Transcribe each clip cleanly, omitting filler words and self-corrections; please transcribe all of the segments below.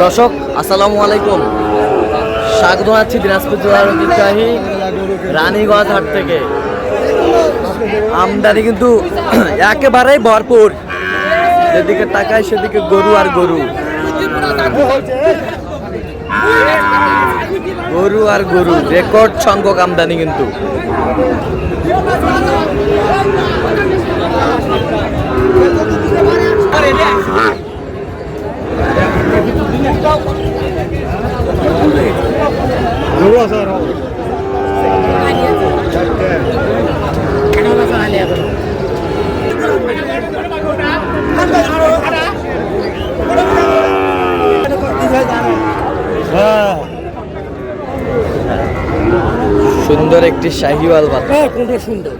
দর্শক আসসালামু আলাইকুম, স্বাগত জানাচ্ছি দিনাজপুর জেলার ঐতিহ্যবাহী রানীগঞ্জ হাট থেকে। আমদানি কিন্তু একেবারেই ভরপুর, যেদিকে তাকায় সেদিকে গরু আর গরু, গরু আর গরু, রেকর্ড সংখ্যক আমদানি কিন্তু। সুন্দর একটি শাহিওয়াল বাচ্চা, কোনটা সুন্দর,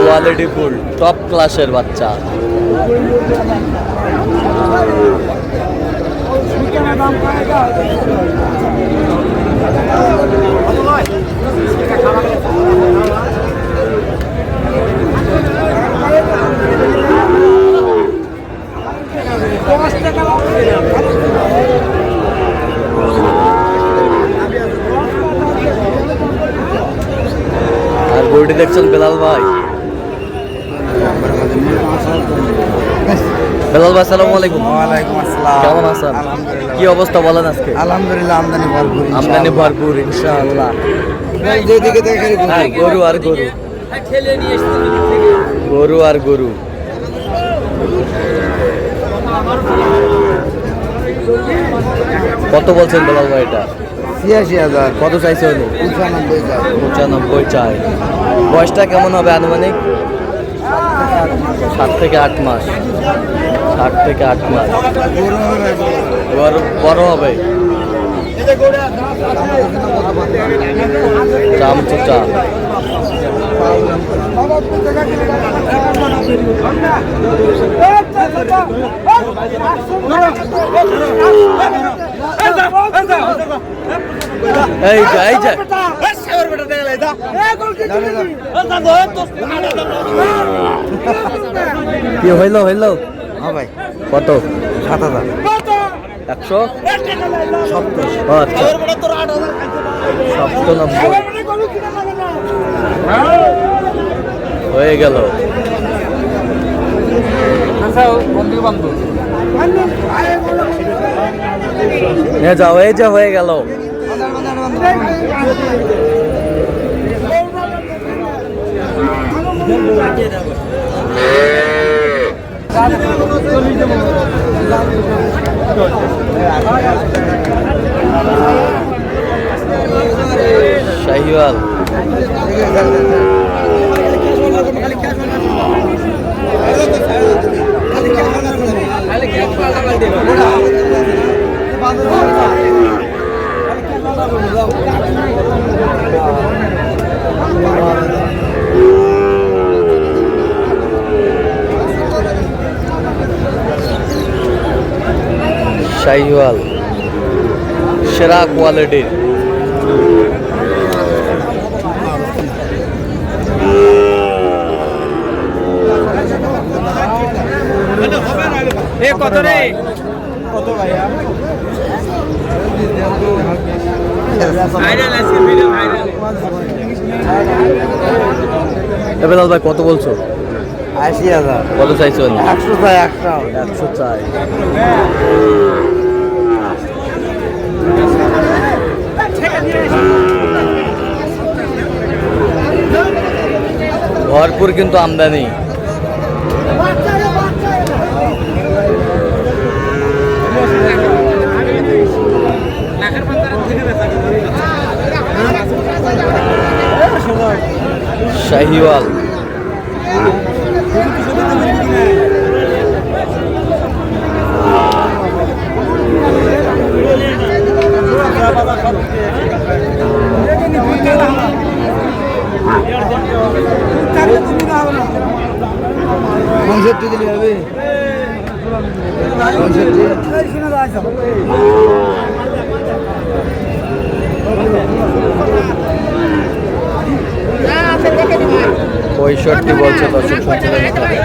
কোয়ালিটি ফুল টপ ক্লাসের বাচ্চা। আর গরুটি দেখছেন বেলাল ভাই। বেলাল ভাই আসসালামু আলাইকুম। ওয়ালাইকুম আসসালাম। কেমন আছেন? কি অবস্থা বলেন আজকে? আলহামদুলিল্লাহ, আমদানি ভরপুর, আমদানি ভরপুর ইনশাআল্লাহ। যেদিকে দেখেন গরু আর গরু, গরু আর গরু। কত বলছেন বেলাল ভাই এটা? ৮৬,০০০। কত চাইছে উনি? ৯৫,০০০। ৯৫ চাই। বয়সটা কেমন হবে আনুমানিক? ৭ থেকে ৮ মাস। ৭ থেকে ৮ মাস। বড় হবে। চামচুচা। এই যা এই যা, কি হইলো হইলো? হ্যাঁ ভাই, কত? ৭,০০০। ১৭০? আচ্ছা, ৯৭ হয়ে গেল। যাও, এই যে হয়ে গেল। শাহিওয়াল শাহিওয়াল সেরা কোয়ালিটির। কত রে? কত ভাইয়া? বেলাল ভাই কত বলছো? ৮০,০০০। কত চাইছো? ১০০ চাই, ১০০ চাই। ভরপুর কিন্তু আমদানি। শাহিওয়াল পঁয়ষট্টি দিলে হবে। পঁয়ষট্টি বলছে দর্শক শুনছিলেন এখানে।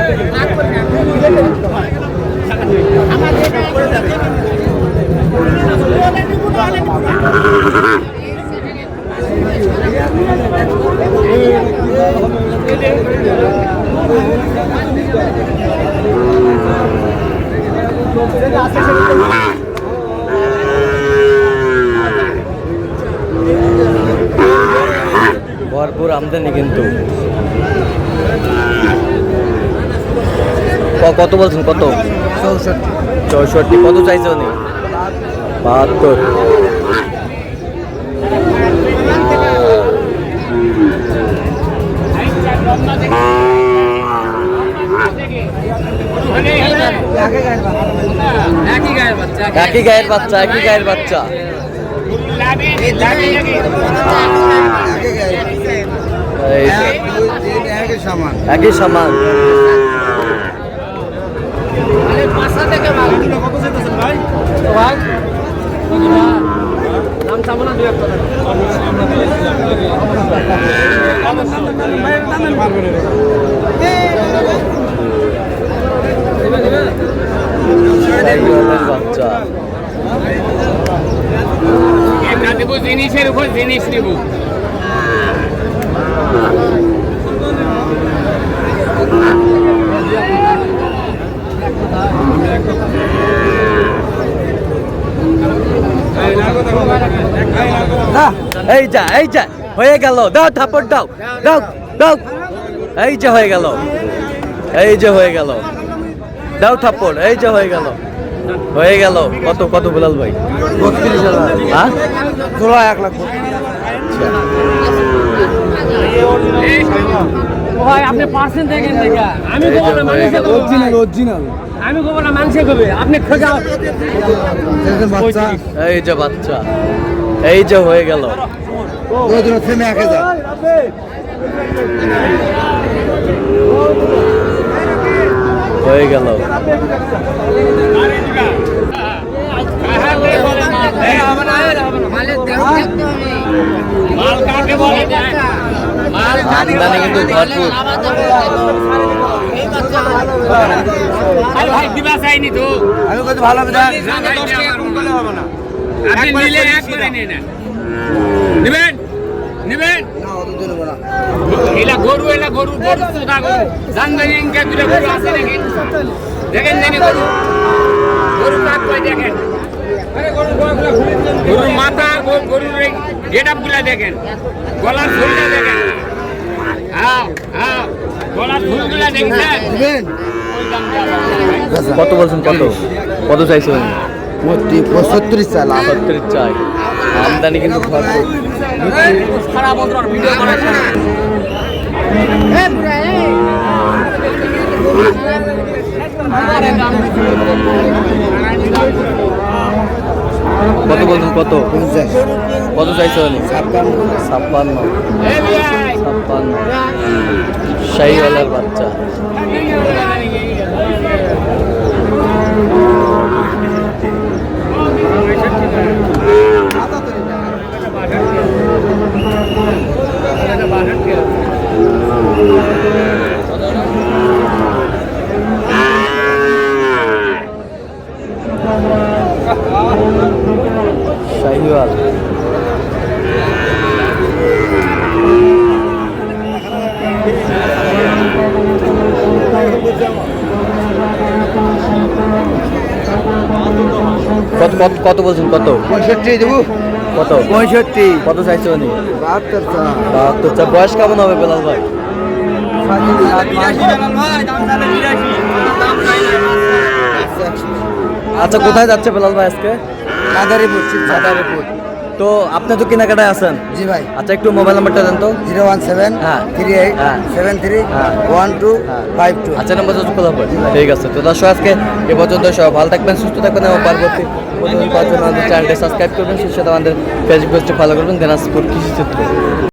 ভরপুর আমদানি কিন্তু। কত বলছেন কত? 64। কত চাইছে উনি? 72। একই গায়ের বাচ্চা, একই গায়ের বাচ্চা। একই সমান। বাচ্চা জিনিসের উপর জিনিস নেব। এই যা হয়ে গেল। দাও থাপড় দাও দাও দাও। এই যে হয়ে গেল, এই যে হয়ে গেল। দাও থাপড়। এই যে হয়ে গেল, হয়ে গেল। কত কত বেলাল ভাই? 32,000। হ্যাঁ, 1 লাখ। ভাই আপনি পার্সেন্ট দেখেন দেখা। আমি এই যে গোবর না হয়ে মানুষে গেল। অরিজিনাল। আমি গোবর না মানুষে কবে আপনি খোঁজা। বাচ্চা এই যে বাচ্চা, এই যে হয়ে গেল। দুধ থেমে 1000। হয়ে গেল। মাল কাকে বলে? আমদানি কিন্তু ভরপুর। আরে ভাই দিবা চাইনি তো। আমি কত ভালো হবে না। আপনি নিলে এক করে নিয়ে নেন। নেবেন নেবেন। এলা গরু সুদা গরু। জানবেন ইনকা দুটো গরু আছে নাকি? দেখেন জানি গরু কাক কই দেখেন। গরুর মাথা গরুর গেটআপ গুলা দেখেন, গলার ফুলটা দেখেন। হ্যাঁ হ্যাঁ, গলার ফুলগুলা দেখছেন? কত বলছেন? কত কত চাইছেন? 35 চাল। 70 চাই। আমদানি কিন্তু ভরপুর। সারা বছর ভিডিও করা কত বলছেন? কত 50। কত চাইছেন? 56। এই 56। শাহিওয়ালার বাচ্চা। শাহিওয়াল। কত কত কত বলছেন? কত 65 দেবো। কত 65। কত চাইছে উনি? 72 চা। 72 চা। বয়স কেমন হবে বেলাল ভাই? 7 মাস। আচ্ছা, কোথায় যাচ্ছে বেলাল ভাই আজকে? মাদারীপুর। মাদারীপুর। তো আপনি তো কেনাকাটায় আছেন। জি ভাই। আচ্ছা, একটু মোবাইল নাম্বারটা দেন তো। 017 হ্যাঁ। 38 হ্যাঁ। 73 হ্যাঁ। 12 হ্যাঁ। 52। আচ্ছা, নাম্বার যোগাযোগ করতে হবে। ঠিক আছে। তো দর্শক, আজকে এ পর্যন্ত। সবাই ভালো থাকবেন, সুস্থ থাকবেন এবং পরবর্তী পাওয়ার জন্য আমাদের চ্যানেলটি সাবস্ক্রাইব করবেন। সেই সাথে আমাদের ফেসবুক পেজটি ফলো করবেন, দিনাজপুর কৃষি চিত্র।